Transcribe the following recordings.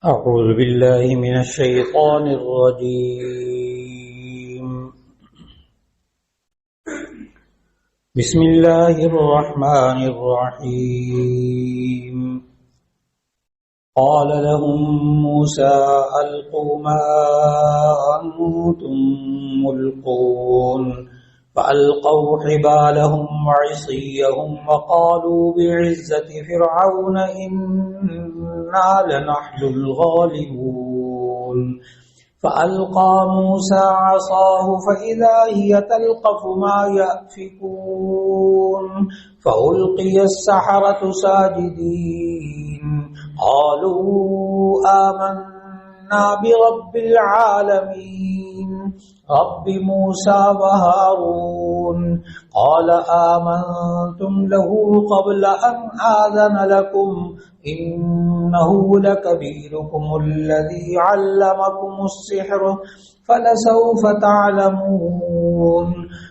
أعوذ بالله من الشيطان الرجيم. بسم الله الرحمن الرحيم. قال لهم موسى ألقوا ما أنتم ملقون فألقوا حبالهم وعصيهم وقالوا بعزة فرعون إنا لنحن الغالبون فألقى موسى عصاه فإذا هي تلقف ما يأفكون فألقي السحرة ساجدين قالوا آمنا برب العالمين رب موسى وهارون قال آمنتم له قبل أن آذن لكم إنه لكبيركم الذي علمكم السحر فلسوف تعلمون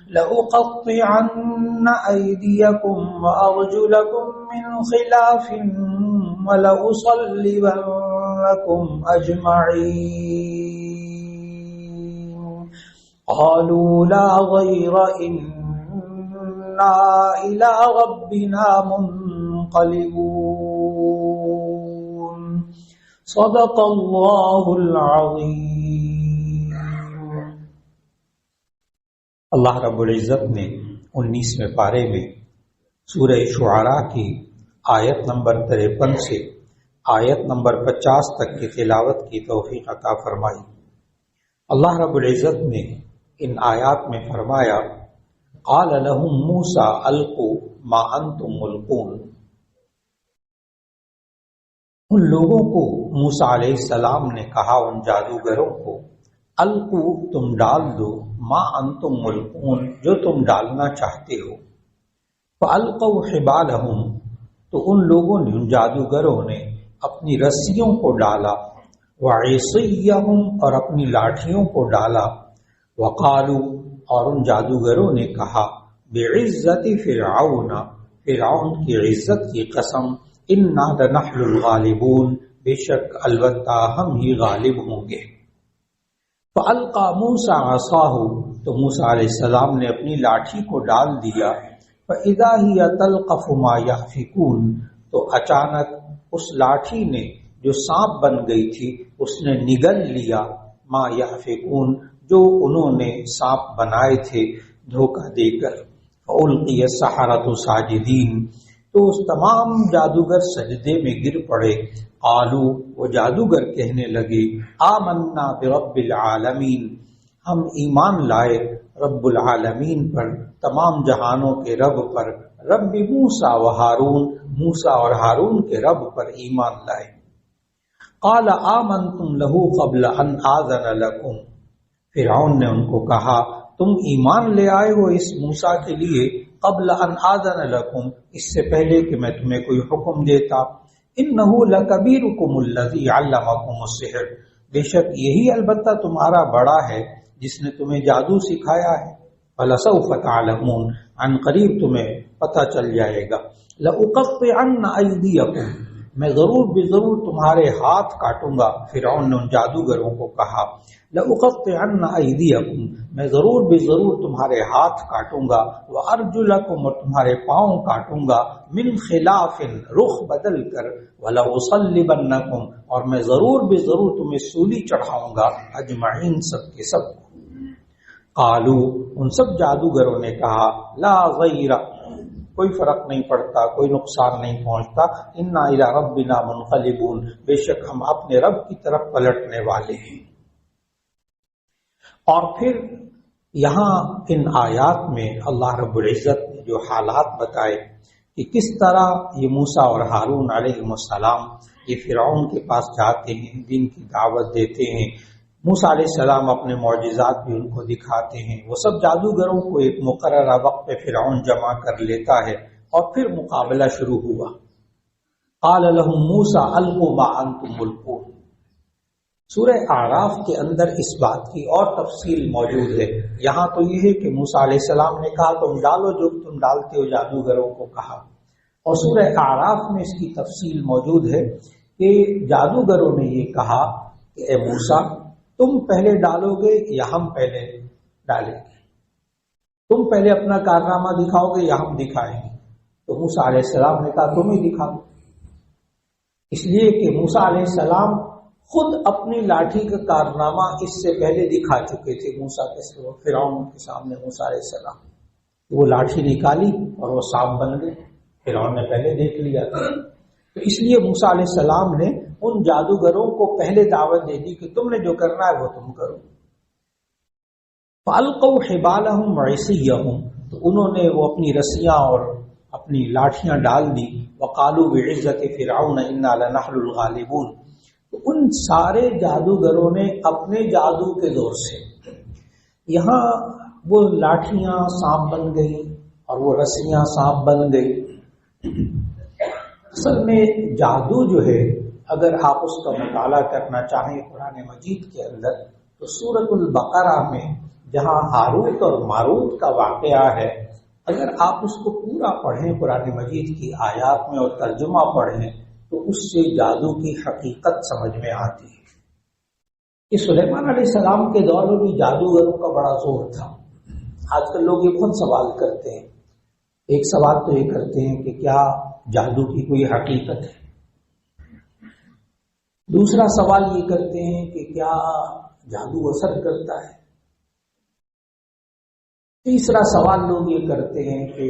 لأقطعن أيديكم وأرجلكم من خلاف ولأصلبنكم أجمعين قالوا لا ضير إنا إلى ربنا منقلبون صدق اللہ العظیم. اللہ رب العزت نے 19ویں پارے میں سورہ شعراء کی آیت نمبر 53 سے آیت نمبر 50 تک کی تلاوت کی توفیق عطا فرمائی. اللہ رب العزت نے ان آیات میں فرمایا قال لهم موسیٰ القوا ما انتم ملقون. ان لوگوں کو موسیٰ علیہ السلام نے کہا، ان جادوگروں کو، القوا تم ڈال دو، ما انتم ملقون جو تم ڈالنا چاہتے ہو. فالقوا حبالهم تو ان لوگوں نے، ان جادوگروں نے اپنی رسیوں کو ڈالا، وعصیہم اور اپنی لاٹھیوں کو ڈالا، وقالوا اور ان جادوگروں نے کہا، بعزت فرعون فرعون کی عزت کی قسم، انا لنحن الغالبون بے شک البتہ ہم ہی غالب ہوں گے. فالقى موسیٰ عصاہ تو موسیٰ علیہ السلام نے اپنی لاٹھی کو ڈال دیا، فاذا هي تلقف ما يأفكون تو اچانک اس لاٹھی نے جو سانپ بن گئی تھی اس نے نگل لیا ما یأفکون جو انہوں نے سانپ بنائے تھے دھوکہ دے کر. فألقی السحرۃ ساجدین تو اس تمام جادوگر سجدے میں گر پڑے. قالوا وہ جادوگر کہنے لگے، آمنا برب العالمین ہم ایمان لائے رب العالمین پر، تمام جہانوں کے رب پر، رب موسیٰ و ہارون موسیٰ اور ہارون کے رب پر ایمان لائے. قال آمنتم له قبل ان آذن لكم فرعون نے ان کو کہا تم ایمان لے آئے ہو اس موسیٰ کے لیے قبل ان آذن لكم اس سے پہلے کہ میں تمہیں کوئی حکم دیتا. انه لکبیرکم الذی علمکم السحر بے شک یہی البتہ تمہارا بڑا ہے جس نے تمہیں جادو سکھایا ہے. فلسوف تعلمون عن قریب تمہیں پتہ چل جائے گا. لأقطعن ایدیکم میں ضرور بضرور تمہارے ہاتھ کاٹوں گا. فرعون نے ان جادوگروں کو کہا لأقطعن ایدیکم میں ضرور بضرور تمہارے ہاتھ کاٹوں گا، وارجلکم اور تمہارے پاؤں کاٹوں گا، من خلاف رخ بدل کر، ولأصلبنکم اور میں ضرور بضرور تمہیں سولی چڑھاؤں گا، اجمعین سب کے سب. قالوا ان سب جادوگروں نے کہا لا ضیر کوئی فرق نہیں پڑتا، کوئی نقصان نہیں پہنچتا، انا الی ربنا منقلبون بے شک ہم اپنے رب کی طرف پلٹنے والے ہیں. اور پھر یہاں ان آیات میں اللہ رب العزت نے جو حالات بتائے کہ کس طرح یہ موسیٰ اور ہارون علیہ السلام یہ فرعون کے پاس جاتے ہیں، دین کی دعوت دیتے ہیں، موسیٰ علیہ السلام اپنے معجزات بھی ان کو دکھاتے ہیں. وہ سب جادوگروں کو ایک مقررہ وقت پہ فرعون جمع کر لیتا ہے اور پھر مقابلہ شروع ہوا. قال لهم موسیٰ القوا ما انتم ملقون. سورہ اعراف کے اندر اس بات کی اور تفصیل موجود ہے. یہاں تو یہ ہے کہ موسیٰ علیہ السلام نے کہا تم ڈالو جو تم ڈالتے ہو، جادوگروں کو کہا. اور سورہ اعراف میں اس کی تفصیل موجود ہے کہ جادوگروں نے یہ کہا کہ اے موسیٰ تم پہلے ڈالو گے یا ہم پہلے ڈالیں گے؟ تم پہلے اپنا کارنامہ دکھاؤ گے یا ہم دکھائیں گے؟ تو موسیٰ علیہ السلام نے کہا تم ہی دکھاؤ، اس لیے کہ موسیٰ علیہ السلام خود اپنی لاٹھی کا کارنامہ اس سے پہلے دکھا چکے تھے موسیٰ کے فرعون کے سامنے۔ موسیٰ علیہ السلام وہ لاٹھی نکالی اور وہ سانپ بن گئے، فرعون نے پہلے دیکھ لیا تھا۔ تو اس لیے موسیٰ علیہ السلام نے ان جادوگروں کو پہلے دعوت دے دی کہ تم نے جو کرنا ہے وہ تم کرو۔ فَأَلْقَوْا حِبَالَهُمْ وَعِصِيَّهُمْ، تو انہوں نے وہ اپنی رسیاں اور اپنی لاٹھیاں ڈال دی۔ وَقَالُوا بِعِزَّةِ فِرْعَوْنَ إِنَّا لَنَحْنُ الْغَالِبُونَ، تو ان سارے جادوگروں نے اپنے جادو کے زور سے، یہاں وہ لاٹھیاں سانپ بن گئی اور وہ رسیاں سانپ بن گئی۔ اصل میں جادو جو ہے اگر آپ اس کا مطالعہ کرنا چاہیں قرآن مجید کے اندر تو سورۃ البقرہ میں جہاں ہاروت اور ماروت کا واقعہ ہے، اگر آپ اس کو پورا پڑھیں قرآن مجید کی آیات میں اور ترجمہ پڑھیں تو اس سے جادو کی حقیقت سمجھ میں آتی ہے۔ کہ سلیمان علیہ السلام کے دور میں بھی جادوگروں کا بڑا زور تھا۔ آج کل لوگ یہ بہت سوال کرتے ہیں، ایک سوال تو یہ کرتے ہیں کہ کیا جادو کی کوئی حقیقت ہے؟ دوسرا سوال یہ کرتے ہیں کہ کیا جادو اثر کرتا ہے؟ تیسرا سوال لوگ یہ کرتے ہیں کہ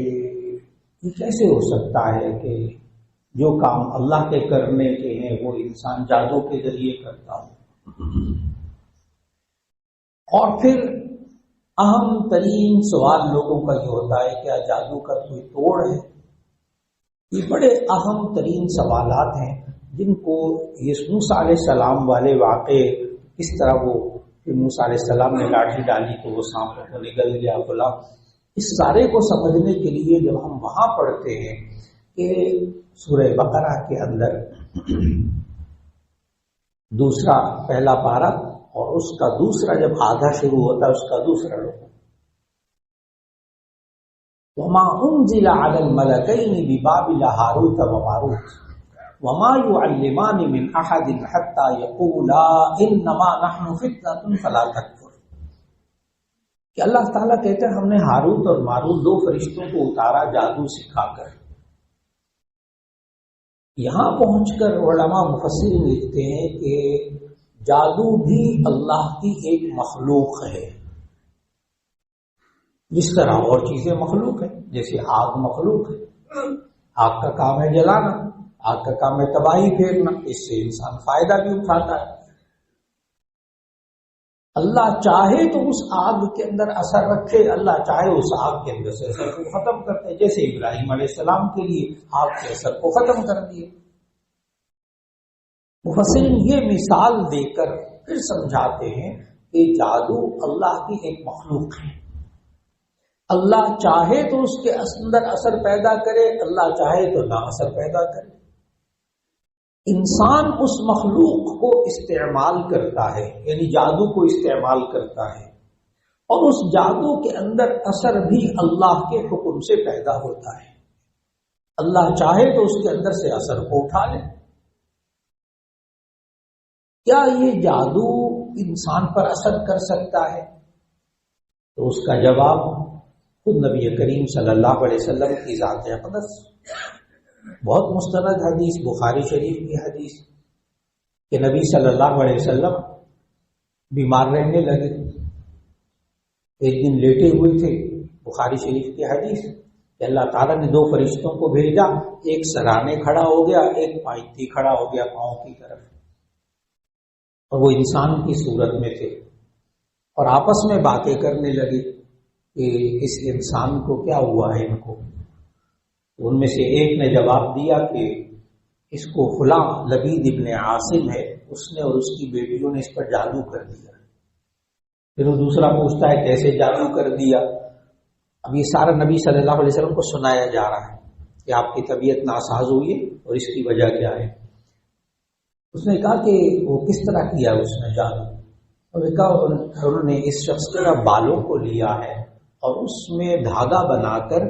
یہ کیسے ہو سکتا ہے کہ جو کام اللہ کے کرنے کے ہیں وہ انسان جادو کے ذریعے کرتا ہو؟ اور پھر اہم ترین سوال لوگوں کا یہ ہوتا ہے کیا جادو کا کوئی توڑ ہے؟ یہ بڑے اہم ترین سوالات ہیں جن کو موسیٰ علیہ السلام والے واقعے، اس طرح وہ موسیٰ علیہ السلام نے لاٹھی ڈالی تو وہ سانپ کو نگل گیا غلام، اس سارے کو سمجھنے کے لیے جب ہم وہاں پڑھتے ہیں کہ سورہ بقرہ کے اندر پہلا پارہ اور اس کا دوسرا جب آدھا شروع ہوتا ہے اس کا دوسرا رکوع، وما انزل على الملكين ببابل هاروت وماروت وما يعلمان من احد حتى يقولا انما نحن فتنة فلا تكفر، کہ اللہ تعالیٰ کہتے ہیں ہم نے ہاروت اور ماروت دو فرشتوں کو اتارا جادو سکھا کر۔ یہاں پہنچ کر علماء مفسرین لکھتے ہیں کہ جادو بھی اللہ کی ایک مخلوق ہے، جس طرح اور چیزیں مخلوق ہیں، جیسے آگ مخلوق ہے، آگ کا کام ہے جلانا، آگ کا کام ہے تباہی پھیرنا، اس سے انسان فائدہ بھی اٹھاتا ہے۔ اللہ چاہے تو اس آگ کے اندر اثر رکھے، اللہ چاہے اس آگ کے اندر سے اثر کو ختم کرتے، جیسے ابراہیم علیہ السلام کے لیے آگ کے اثر کو ختم کر دیے۔ مفسرین یہ مثال دے کر پھر سمجھاتے ہیں کہ جادو اللہ کی ایک مخلوق ہے، اللہ چاہے تو اس کے اندر اثر پیدا کرے، اللہ چاہے تو نہ اثر پیدا کرے۔ انسان اس مخلوق کو استعمال کرتا ہے، یعنی جادو کو استعمال کرتا ہے، اور اس جادو کے اندر اثر بھی اللہ کے حکم سے پیدا ہوتا ہے۔ اللہ چاہے تو اس کے اندر سے اثر کو اٹھا لے۔ کیا یہ جادو انسان پر اثر کر سکتا ہے؟ تو اس کا جواب خود نبی کریم صلی اللہ علیہ وسلم کی ذات اقدس، بہت مستند حدیث، بخاری شریف کی حدیث، کہ نبی صلی اللہ علیہ وسلم بیمار رہنے لگے، ایک دن لیٹے ہوئے تھے، بخاری شریف کی حدیث کہ اللہ تعالیٰ نے دو فرشتوں کو بھیجا، ایک سرانے کھڑا ہو گیا، ایک پائتی کھڑا ہو گیا پاؤں کی طرف، اور وہ انسان کی صورت میں تھے، اور آپس میں باتیں کرنے لگے کہ اس انسان کو کیا ہوا ہے ان کو۔ ان میں سے ایک نے جواب دیا کہ اس کو فلاں لبید ابن عاصم ہے، اس نے اور اس کی بیٹیوں نے اس پر جادو کر دیا۔ پھر وہ دوسرا پوچھتا ہے کیسے جادو کر دیا؟ اب یہ سارا نبی صلی اللہ علیہ وسلم کو سنایا جا رہا ہے کہ آپ کی طبیعت ناساز ہوئی ہے اور اس کی وجہ کیا ہے۔ اس نے کہا کہ وہ کس طرح کیا اس نے جادو، اور انہوں نے اس شخص کے بالوں کو لیا ہے اور اس میں دھاگا بنا کر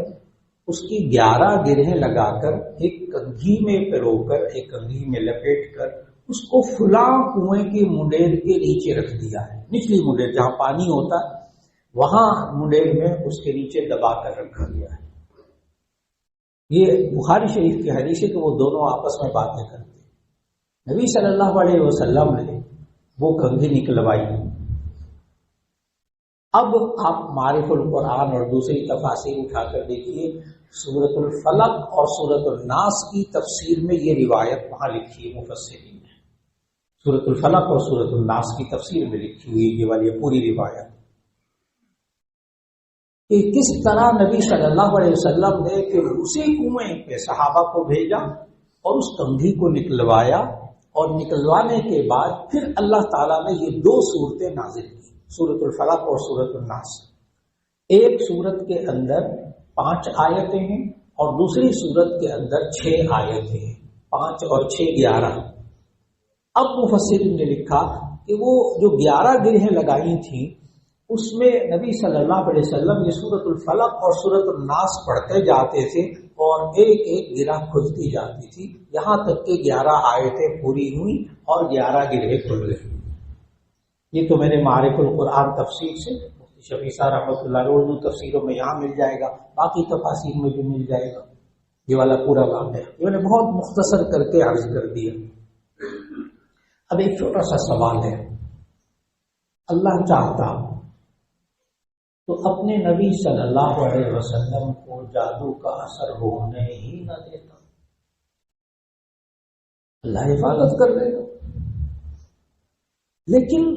اس کی 11 گرہیں لگا کر ایک کنگھی میں پرو کر ایک کنگھی میں لپیٹ کر اس کو فلاں کنویں کی منڈیر کے نیچے رکھ دیا ہے. نچلی منڈیر جہاں پانی ہوتا ہے وہاں منڈیر میں اس کے نیچے دبا کر رکھا گیا ہے. یہ بخاری شریف کی حدیث ہے کہ وہ دونوں آپس میں باتیں کرتے ہیں. نبی صلی اللہ علیہ وسلم نے وہ کنگھی نکلوائی. اب آپ معارف القرآن اور دوسری تفاسیر اٹھا کر دیکھیے، سورۃ الفلق اور سورۃ الناس کی تفسیر میں یہ روایت وہاں لکھی ہے مفسرین نے. سورۃ الفلق اور سورۃ الناس کی تفسیر میں لکھی ہوئی یہ والی پوری روایت کہ کس طرح نبی صلی اللہ علیہ وسلم نے پھر اسی کنویں پہ صحابہ کو بھیجا اور اس کنگھی کو نکلوایا، اور نکلوانے کے بعد پھر اللہ تعالیٰ نے یہ 2 صورتیں نازل کی، سورۃ الفلق اور سورۃ الناس. ایک سورت کے اندر 5 آیتیں ہیں اور دوسری سورت کے اندر 6 آیتیں ہیں. 5 اور 6 11. اب مفسرین نے لکھا کہ وہ جو 11 گرہیں لگائی تھیں اس میں نبی صلی اللہ علیہ وسلم یہ سورۃ الفلق اور سورۃ الناس پڑھتے جاتے تھے اور ایک ایک گرہ کھلتی جاتی تھی یہاں تک کہ 11 آیتیں پوری ہوئی اور 11 گرہیں کھل گئی. یہ تو میرے معارف القرآن تفسیر سے مفتی شفیع صاحب رحمۃ اللہ علیہ اردو تفسیروں میں یہاں مل جائے گا، باقی تفاسیر میں بھی مل جائے گا. یہ والا پورا واقعہ میں نے بہت مختصر کر کے عرض کر دیا. اب ایک چھوٹا سا سوال ہے، اللہ چاہتا تو اپنے نبی صلی اللہ علیہ وسلم کو جادو کا اثر ہونے ہی نہ دیتا، اللہ حفاظت کر دے گا. لیکن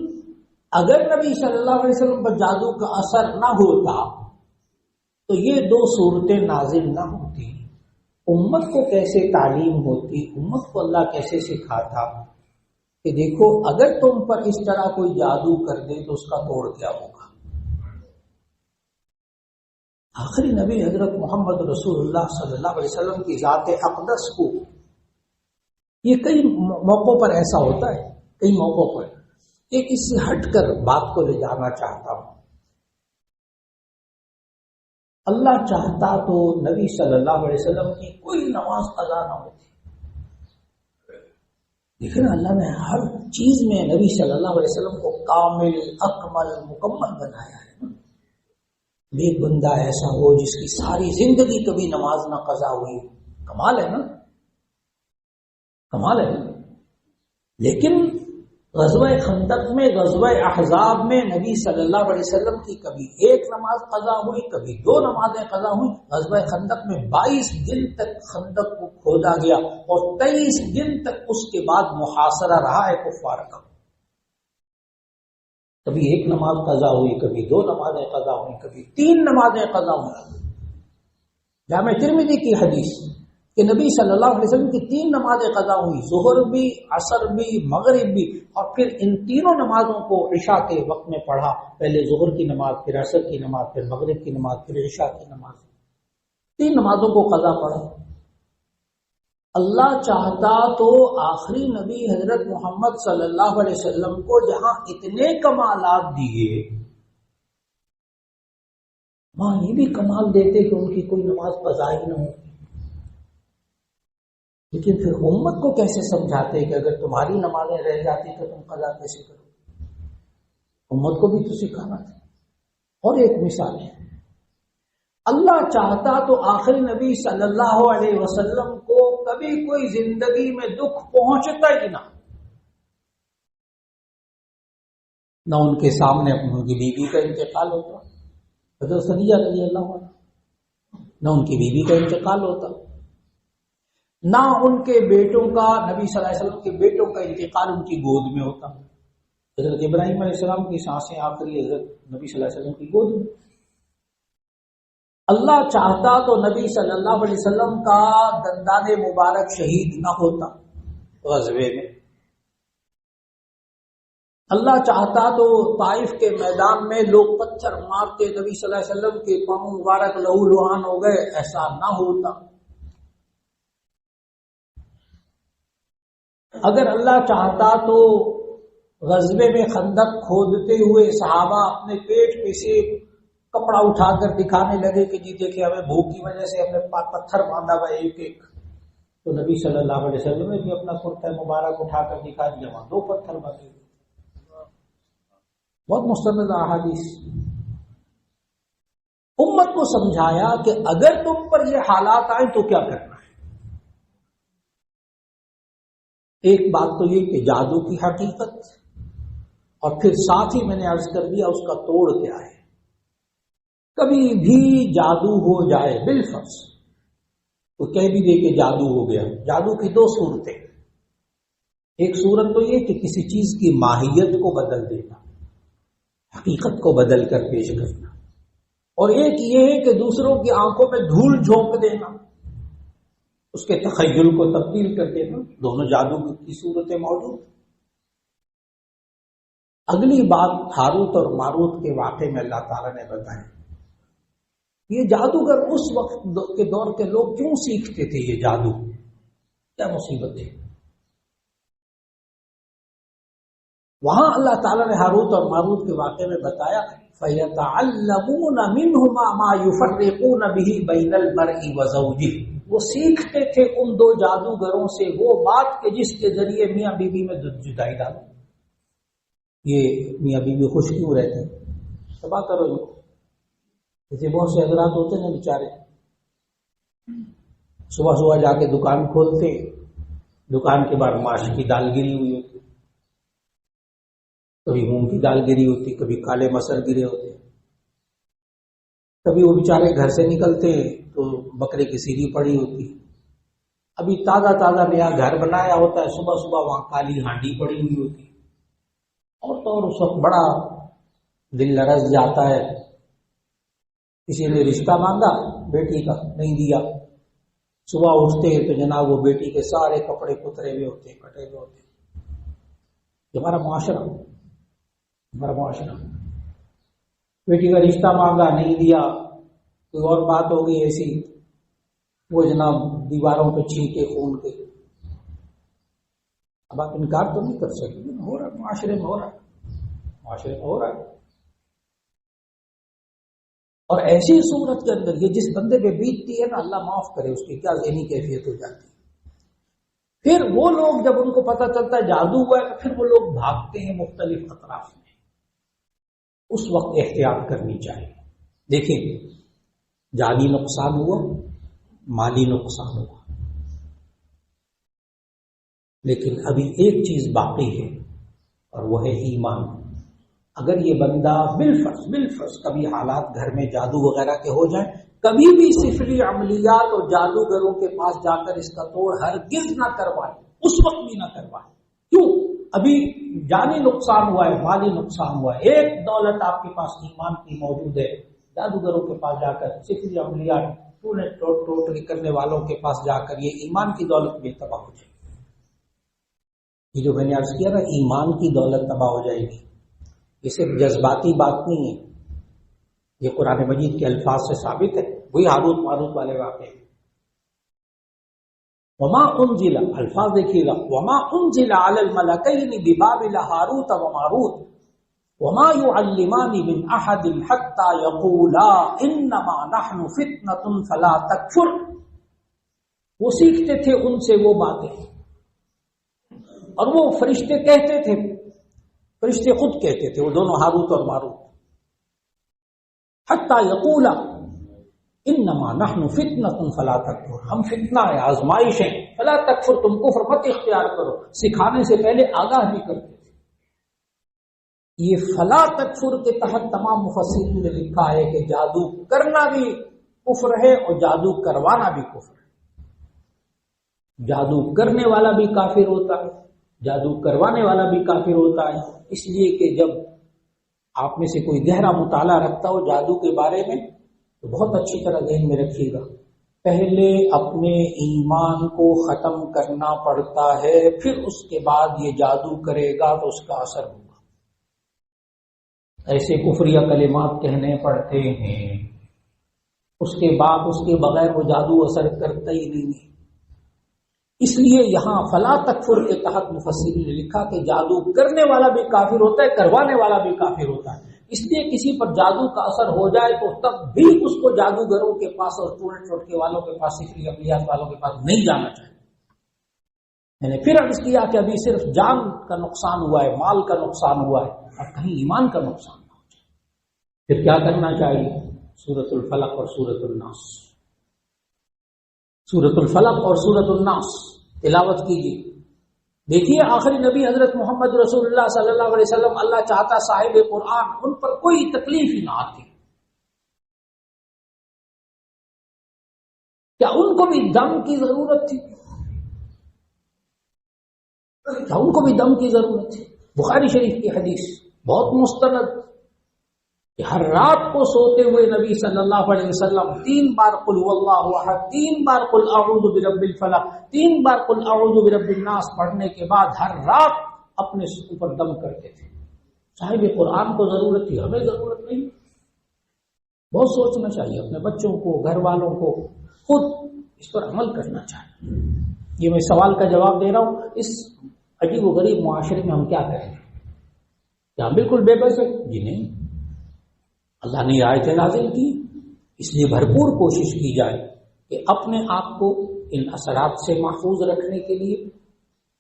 اگر نبی صلی اللہ علیہ وسلم پر جادو کا اثر نہ ہوتا تو یہ 2 صورتیں نازل نہ ہوتی. امت کو کیسے تعلیم ہوتی، امت کو اللہ کیسے سکھاتا کہ دیکھو اگر تم پر اس طرح کوئی جادو کر دے تو اس کا توڑ کیا ہوگا. آخری نبی حضرت محمد رسول اللہ صلی اللہ علیہ وسلم کی ذات اقدس کو یہ کئی موقعوں پر ایسا ہوتا ہے، کئی موقعوں پر ایک اس سے ہٹ کر بات کو لے جانا چاہتا ہوں. اللہ چاہتا تو نبی صلی اللہ علیہ وسلم کی کوئی نماز قضا نہ ہوتی، لیکن اللہ نے ہر چیز میں نبی صلی اللہ علیہ وسلم کو کامل اکمل مکمل بنایا ہے. ایک بندہ ایسا ہو جس کی ساری زندگی کبھی نماز نہ قضا ہوئی، کمال ہے نا، کمال ہے نا. لیکن غزوہ خندق میں، غزوہ احزاب میں نبی صلی اللہ علیہ وسلم کی کبھی 1 نماز قضا ہوئی، کبھی 2 نمازیں قضا ہوئی. غزوہ خندق میں 22 دن تک خندق کو کھودا گیا اور 23 دن تک اس کے بعد محاصرہ رہا ہے کفار کا. کبھی 1 نماز قضا ہوئی، کبھی 2 نمازیں قضا ہوئی، کبھی 3 نمازیں قضا ہوئی. جامع ترمذی کی حدیث کہ نبی صلی اللہ علیہ وسلم کی 3 نمازیں قضا ہوئی، ظہر بھی، عصر بھی، مغرب بھی، اور پھر ان تینوں نمازوں کو عشاء کے وقت میں پڑھا. پہلے ظہر کی نماز، پھر عصر کی نماز، پھر مغرب کی نماز، پھر عشاء کی نماز. 3 نمازوں کو قضا پڑھا. اللہ چاہتا تو آخری نبی حضرت محمد صلی اللہ علیہ وسلم کو جہاں اتنے کمالات دیے وہاں یہ بھی کمال دیتے کہ ان کی کوئی نماز قضا ہی نہ ہو. لیکن پھر امت کو کیسے سمجھاتے کہ اگر تمہاری نمازیں رہ جاتی تو تم قضا کیسے کرو؟ امت کو بھی تو سکھانا تھا. اور ایک مثال ہے، اللہ چاہتا تو آخری نبی صلی اللہ علیہ وسلم کو کبھی کوئی زندگی میں دکھ پہنچتا ہی نہ ان کے سامنے ان کی بیوی کا انتقال ہوتا، حضرت خدیجہ رضی اللہ عنہ، نہ ان کی بیوی کا انتقال ہوتا، نہ ان کے بیٹوں کا، نبی صلی اللہ علیہ وسلم کے بیٹوں کا انتقال ان کی گود میں ہوتا. حضرت ابراہیم علیہ السلام کی سانسیں آخری حضرت نبی صلی اللہ علیہ وسلم کی گود میں. اللہ چاہتا تو نبی صلی اللہ علیہ وسلم کا دندان مبارک شہید نہ ہوتا غزوے میں. اللہ چاہتا تو طائف کے میدان میں لوگ پتھر مارتے، نبی صلی اللہ علیہ وسلم کے پاؤں مبارک لہو لہان ہو گئے، ایسا نہ ہوتا. اگر اللہ چاہتا تو غزوے میں خندق کھودتے ہوئے صحابہ اپنے پیٹ پہ سے کپڑا اٹھا کر دکھانے لگے کہ جی دیکھیں ہمیں بھوک کی وجہ سے ہم نے پتھر باندھا ہوا ایک ایک. تو نبی صلی اللہ علیہ وسلم نے بھی اپنا کرتا مبارک اٹھا کر دکھا دیا، وہاں 2 پتھر باندھے. بہت مستند احادیث. امت کو سمجھایا کہ اگر تم پر یہ حالات آئیں تو کیا کرنا ہے. ایک بات تو یہ کہ جادو کی حقیقت، اور پھر ساتھ ہی میں نے عرض کر دیا اس کا توڑ کیا ہے. کبھی بھی جادو ہو جائے بالفرض، تو کہہ بھی دے کہ جادو ہو گیا. جادو کی 2 صورتیں. ایک صورت تو یہ کہ کسی چیز کی ماہیت کو بدل دینا، حقیقت کو بدل کر پیش کرنا، اور ایک یہ ہے کہ دوسروں کی آنکھوں میں دھول جھونک دینا، اس کے تخیل کو تبدیل کر دینا. دونوں جادو کی صورتیں موجود. اگلی بات ہاروت اور ماروت کے واقعے میں اللہ تعالیٰ نے بتایا. یہ جادوگر اس وقت کے دور کے لوگ کیوں سیکھتے تھے یہ جادو؟ کیا مصیبت ہے؟ وہاں اللہ تعالیٰ نے ہاروت اور ماروت کے واقعے میں بتایا فَيَتَعَلَّمُونَ مِنْهُمَا مَا يُفَرِّقُونَ بِهِ بَيْنَ الْمَرْءِ وَزَوْجِهِ. وہ سیکھتے تھے ان 2 جادوگروں سے وہ بات کہ جس کے ذریعے میاں بیوی میں جدائی ڈالو. یہ میاں بیوی خوش کیوں رہتے ہیں؟ تباہ کرو. جیسے بہت سے حضرات ہوتے ہیں بیچارے، صبح صبح جا کے دکان کھولتے، دکان کے بعد ماش کی دال گری ہوئی ہوتی، کبھی مونگ کی دال گری ہوتی، کبھی کالے مسر گرے ہوتے. کبھی وہ بیچارے گھر سے نکلتے تو بکرے کی سیری پڑی ہوتی. ابھی تازہ تازہ نیا گھر بنایا ہوتا ہے، صبح صبح وہاں کالی ہانڈی پڑی ہوئی ہوتی. اور تو اس وقت بڑا دل لرز جاتا ہے. کسی نے رشتہ مانگا بیٹی کا، نہیں دیا. صبح اٹھتے تو جناب وہ بیٹی کے سارے کپڑے کترے ہوئے ہوتے، کٹے ہوئے ہوتے. ہمارا معاشرہ بیٹی کا رشتہ مانگا نہیں دیا، کوئی اور بات ہوگی ایسی، وہ جناب دیواروں پہ چھینکے خون کے. اب آپ انکار تو نہیں کر سکتے، ہو رہا معاشرے میں ہو رہا ہے. اور ایسی صورت کے اندر یہ جس بندے پہ بیتتی ہے نا، اللہ معاف کرے اس کی کیا ذہنی کیفیت ہو جاتی ہے. پھر وہ لوگ جب ان کو پتہ چلتا ہے جادو ہوا ہے تو پھر وہ لوگ بھاگتے ہیں مختلف اطراف میں. اس وقت احتیاط کرنی چاہیے. دیکھیں، جانی نقصان ہوا، مالی نقصان ہوا، لیکن ابھی ایک چیز باقی ہے اور وہ ہے ایمان. اگر یہ بندہ بالفرض کبھی حالات گھر میں جادو وغیرہ کے ہو جائیں، کبھی بھی سفلی عملیات اور جادوگروں کے پاس جا کر اس کا توڑ ہرگز نہ کروائے، اس وقت بھی نہ کروائے. کیوں؟ ابھی جانی نقصان ہوا ہے، مالی نقصان ہوا ہے. ایک دولت آپ کے پاس ایمان کی موجود ہے، جادوگروں کے پاس جا کر سفلی عملیات ٹوٹلی کرنے والوں کے پاس جا کر یہ ایمان کی دولت بھی تباہ ہو جائے گی. یہ جو میں نے عرض کیا نا ایمان کی دولت تباہ ہو جائے گی، یہ صرف جذباتی بات نہیں ہے، یہ قرآن مجید کے الفاظ سے ثابت ہے. وہی ہاروت ماروت والے واقعے. وما انزل، الفاظ دیکھیے گا، وما انزل علی الملکین ببابل ہاروت وماروت وما يعلمان من احد حتى يقولا انما نحن فتنة فلا تکفر. وہ سیکھتے تھے ان سے وہ باتیں، اور وہ فرشتے کہتے تھے، فرشتے خود کہتے تھے، وہ دونوں ہاروت اور ماروت، حتی یقولا انما نحن فتنة فلا تکفر، ہم فتنہ ہے، آزمائش ہیں، فلا تکفر، تم کفر مت اختیار کرو. سکھانے سے پہلے آگاہ بھی کرتے تھے. یہ فلا تکفر کے تحت تمام مفسرین نے لکھا ہے کہ جادو کرنا بھی کفر ہے اور جادو کروانا بھی کفر ہے. جادو کرنے والا بھی کافر ہوتا ہے، جادو کروانے والا بھی کافر ہوتا ہے. اس لیے کہ جب آپ میں سے کوئی گہرا مطالعہ رکھتا ہو جادو کے بارے میں تو بہت اچھی طرح ذہن میں رکھیے گا، پہلے اپنے ایمان کو ختم کرنا پڑتا ہے، پھر اس کے بعد یہ جادو کرے گا تو اس کا اثر ہوگا. ایسے کفریہ کلمات کہنے پڑتے ہیں، اس کے بعد اس کے بغیر وہ جادو اثر کرتا ہی نہیں. اس لیے یہاں فلا تکفر کے تحت مفسرین نے لکھا کہ جادو کرنے والا بھی کافر ہوتا ہے، کروانے والا بھی کافر ہوتا ہے. اس لیے کسی پر جادو کا اثر ہو جائے تو تب بھی اس کو جادوگروں کے پاس اور ٹوٹکے والوں کے پاس، سحری عملیات والوں کے پاس نہیں جانا چاہیے. میں نے پھر عرض کیا کہ ابھی صرف جان کا نقصان ہوا ہے، مال کا نقصان ہوا ہے، اور کہیں ایمان کا نقصان نہ ہو جائے. پھر کیا کرنا چاہیے؟ سورۃ الفلق اور سورۃ الناس، سورۃ الفلق اور سورۃ الناس تلاوت کیجیے. دیکھیے آخری نبی حضرت محمد رسول اللہ صلی اللہ علیہ وسلم، اللہ چاہتا صاحب قرآن ان پر کوئی تکلیف ہی نہ آتی. کیا ان کو بھی دم کی ضرورت تھی؟ کیا ان کو بھی دم کی ضرورت تھی؟ بخاری شریف کی حدیث بہت مستند کہ ہر رات کو سوتے ہوئے نبی صلی اللہ علیہ وسلم 3 بار قل هو اللہ احد، 3 بار قل اعوذ برب الفلق، 3 بار قل اعوذ برب الناس پڑھنے کے بعد ہر رات اپنے اوپر دم کرتے تھے. صاحب قرآن کو ضرورت تھی، ہمیں ضرورت نہیں. بہت سوچنا چاہیے، اپنے بچوں کو، گھر والوں کو، خود اس پر عمل کرنا چاہیے. یہ میں سوال کا جواب دے رہا ہوں. اس عجیب و غریب معاشرے میں ہم کیا کریں؟ کیا ہم بالکل بے بس ہے؟ جی نہیں. اللہ نے آیت نازل کی، اس لیے بھرپور کوشش کی جائے کہ اپنے آپ کو ان اثرات سے محفوظ رکھنے کے لیے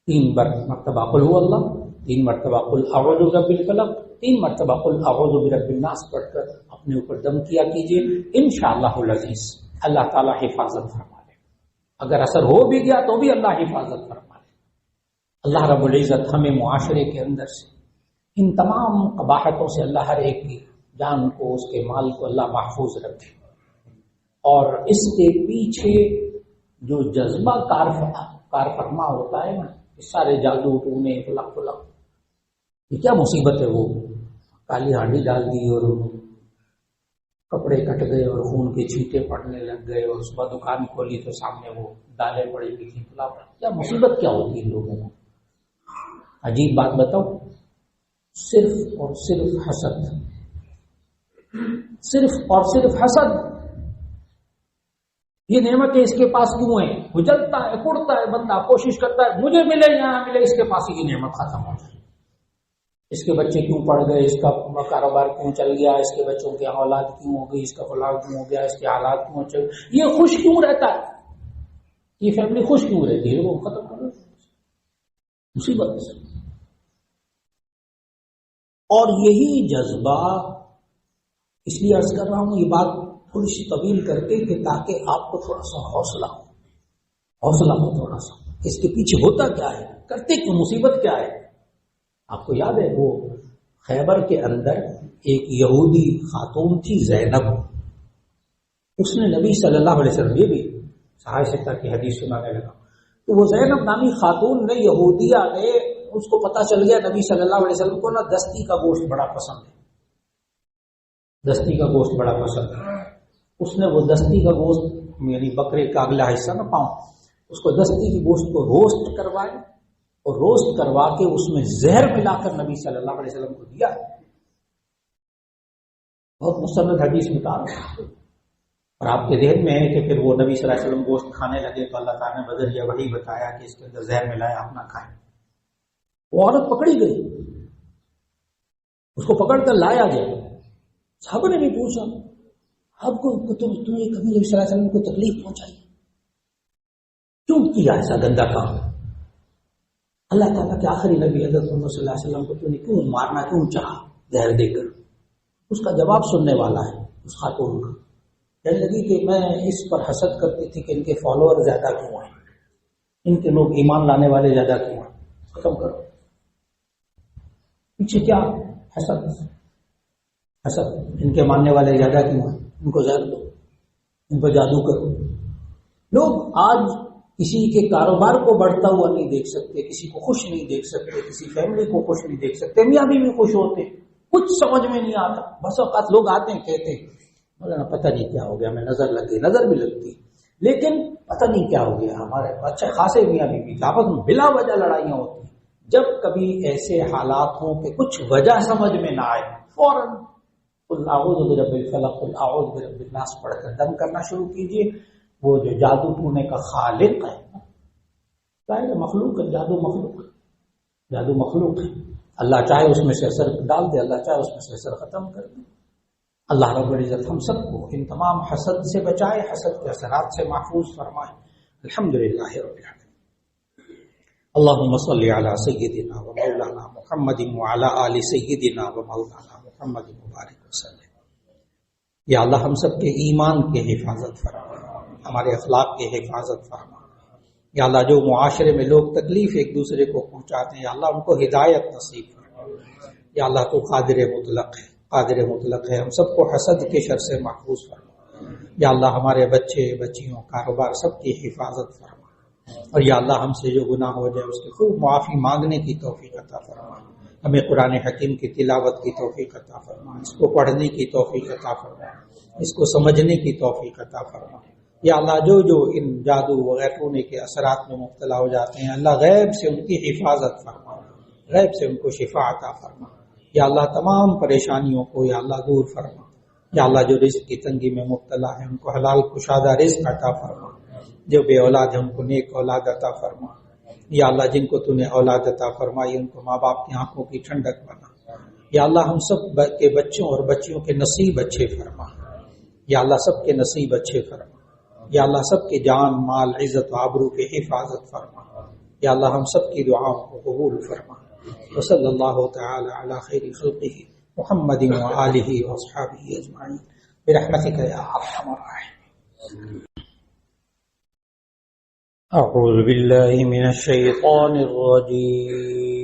3 مرتبہ قل هو اللہ، 3 مرتبہ قل اعوذ برب الفلق، 3 مرتبہ قل اعوذ برب الناس پڑھ کر اپنے اوپر دم کیا کیجیے. انشاءاللہ العزیز اللہ تعالی حفاظت فرما لے. اگر اثر ہو بھی گیا تو بھی اللہ حفاظت فرما لے. اللہ رب العزت ہمیں معاشرے کے اندر سے ان تمام قباحتوں سے اللہ ہر ایک کی جان کو، اس کے مال کو اللہ محفوظ رکھے. اور اس کے پیچھے جو جذبہ کار فرما ہوتا ہے نا، اس سارے جادو ٹونے فلک یہ کیا مصیبت ہے. وہ کالی ہانڈی ڈال دی اور کپڑے کٹ گئے اور خون کے چھینٹے پڑنے لگ گئے، اور صبح دکان کھولی تو سامنے وہ دالیں پڑی ہوئی تھی. کیا مصیبت کیا ہوتی ہے ان لوگوں کو. عجیب بات بتاؤ، صرف اور صرف حسد، صرف اور صرف حسد. یہ نعمتیں اس کے پاس کیوں ہیں؟ اجلتا ہے، کڑتا ہے بندہ، کوشش کرتا ہے مجھے ملے یا نہ ملے، اس کے پاس یہ نعمت ختم ہو جائے. اس کے بچے کیوں پڑھ گئے، اس کا کاروبار کیوں چل گیا، اس کے بچوں کی اولاد کیوں ہو گئی، اس کا فلاح کیوں ہو گیا، اس کے حالات کیوں چل، یہ خوش کیوں رہتا ہے، یہ فیملی خوش کیوں رہتی ہے، وہ ختم کر دو. مصیبت. اور یہی جذبہ، اس لیے عرض کر رہا ہوں یہ بات تھوڑی سی طویل کر کے کہ تاکہ آپ کو تھوڑا سا حوصلہ ہو تھوڑا سا، اس کے پیچھے ہوتا کیا ہے، کرتے کیوں، مصیبت کیا ہے. آپ کو یاد ہے وہ خیبر کے اندر ایک یہودی خاتون تھی زینب، اس نے نبی صلی اللہ علیہ وسلم، یہ بھی صحابہ کی حدیث سنانے لگا، تو وہ زینب نامی خاتون نے، یہودیہ نے، اس کو پتا چل گیا نبی صلی اللہ علیہ وسلم کو نا دستی کا گوشت بڑا پسند ہے، دستی کا گوشت بڑا پسند ہے. اس نے وہ دستی کا گوشت، یعنی بکرے کا اگلا حصہ نہ پاؤں، اس کو دستی کے گوشت کو روسٹ کروائے، اور روسٹ کروا کے اس میں زہر ملا کر نبی صلی اللہ علیہ وسلم کو دیا. بہت مستند حدیث بتا رہا ہوں. اور آپ کے ذہن میں ہے کہ پھر وہ نبی صلی اللہ علیہ وسلم گوشت کھانے لگے تو اللہ تعالیٰ نے بذریعہ وحی بتایا کہ اس کے اندر زہر ملایا، آپ نہ کھائیں. وہ عورت پکڑی گئی، اس کو پکڑ کر لایا گیا. صحابہ نے بھی پوچھا، آپ کو تمہیں کبھی نبی صلی اللہ علیہ وسلم کو تکلیف پہنچائی، کیوں کیا ایسا گندا کام؟ اللہ تعالیٰ کے آخری نبی حضرت محمد صلی اللہ علیہ وسلم کو تم نے کیوں مارنا کیوں چاہا زہر دے کر؟ اس کا جواب سننے والا ہے اس خاتون کا. کہنے لگی کہ میں اس پر حسد کرتی تھی کہ ان کے فالوور زیادہ کیوں ہیں، ان کے لوگ ایمان لانے والے زیادہ کیوں ہیں. ختم کرو. پیچھے کیا؟ حسد. ان کے ماننے والے زیادہ کیوں ہیں، ان کو زہر دو، ان پر جادو کرو. لوگ آج کسی کے کاروبار کو بڑھتا ہوا نہیں دیکھ سکتے، کسی کو خوش نہیں دیکھ سکتے، کسی فیملی کو خوش نہیں دیکھ سکتے. میاں بیوی خوش ہوتے، کچھ سمجھ میں نہیں آتا. بس اوقات لوگ آتے ہیں کہتے ہیں مولانا پتہ نہیں کیا ہو گیا، ہمیں نظر لگ گئی. نظر بھی لگتی، لیکن پتہ نہیں کیا ہو گیا. ہمارے اچھے خاصے میاں بیوی آپس میں بلا وجہ لڑائیاں ہوتی ہیں. جب کبھی ایسے حالات ہوں کہ کچھ وجہ سمجھ میں نہ آئے، فوراً قل اعوذ برب الفلق، قل اعوذ برب الناس پڑھ کر دم کرنا شروع کیجیے. وہ جو جادو ٹونے کا خالق ہے، مخلوق ہے، جادو مخلوق ہے. اللہ چاہے اس میں سے اثر ڈال دے، اللہ چاہے اس میں سے اثر ختم کر دے۔ اللہ رب العزت ہم سب کو ان تمام حسد سے بچائے، حسد کے اثرات سے محفوظ فرمائے۔ الحمدللہ رب العالمین۔ اللهم صل على سيدنا ومولانا محمد وعلى آل سيدنا ومولانا محمد مبارک وسلم۔ یا اللہ ہم سب کے ایمان کی حفاظت فرما، ہمارے اخلاق کی حفاظت فرما۔ یا اللہ جو معاشرے میں لوگ تکلیف ایک دوسرے کو پہنچاتے ہیں، یا اللہ ان کو ہدایت نصیب فرما۔ یا اللہ تو قادر مطلق ہے، قادر مطلق ہے، ہم سب کو حسد کے شر سے محفوظ فرما۔ یا اللہ ہمارے بچے بچیوں کاروبار سب کی حفاظت فرما، اور یا اللہ ہم سے جو گناہ ہو جائے اس کی خوب معافی مانگنے کی توفیق عطا فرما۔ ہمیں قرآن حکیم کی تلاوت کی توفیق عطا فرما، اس کو پڑھنے کی توفیق عطا فرما، اس کو سمجھنے کی توفیق عطا فرما۔ یا اللہ جو ان جادو وغیرہ ٹونے کے اثرات میں مبتلا ہو جاتے ہیں، اللہ غیب سے ان کی حفاظت فرما، غیب سے ان کو شفا عطا فرما۔ یا اللہ تمام پریشانیوں کو یا اللہ دور فرما۔ یا اللہ جو رزق کی تنگی میں مبتلا ہے ان کو حلال کشادہ رزق عطا فرما، جو بے اولاد ہیں ان کو نیک اولاد عطا فرما۔ یا اللہ جن کو تو نے اولاد عطا فرمائی ان کو ماں باپ کی آنکھوں کی ٹھنڈک بنا۔ یا اللہ ہم سب کے بچوں اور بچیوں کے نصیب اچھے فرما۔ یا اللہ سب کے نصیب اچھے فرما۔ یا اللہ سب کے جان مال عزت و آبرو کی حفاظت فرما۔ یا اللہ ہم سب کی دعاؤں کو قبول فرما۔ وصلی اللہ تعالی علی خیر خلقہ محمد وآلہ واصحابہ اجمعین برحمتک یا ارحم الراحمین۔ اعوذ باللہ من الشیطان الرجیم۔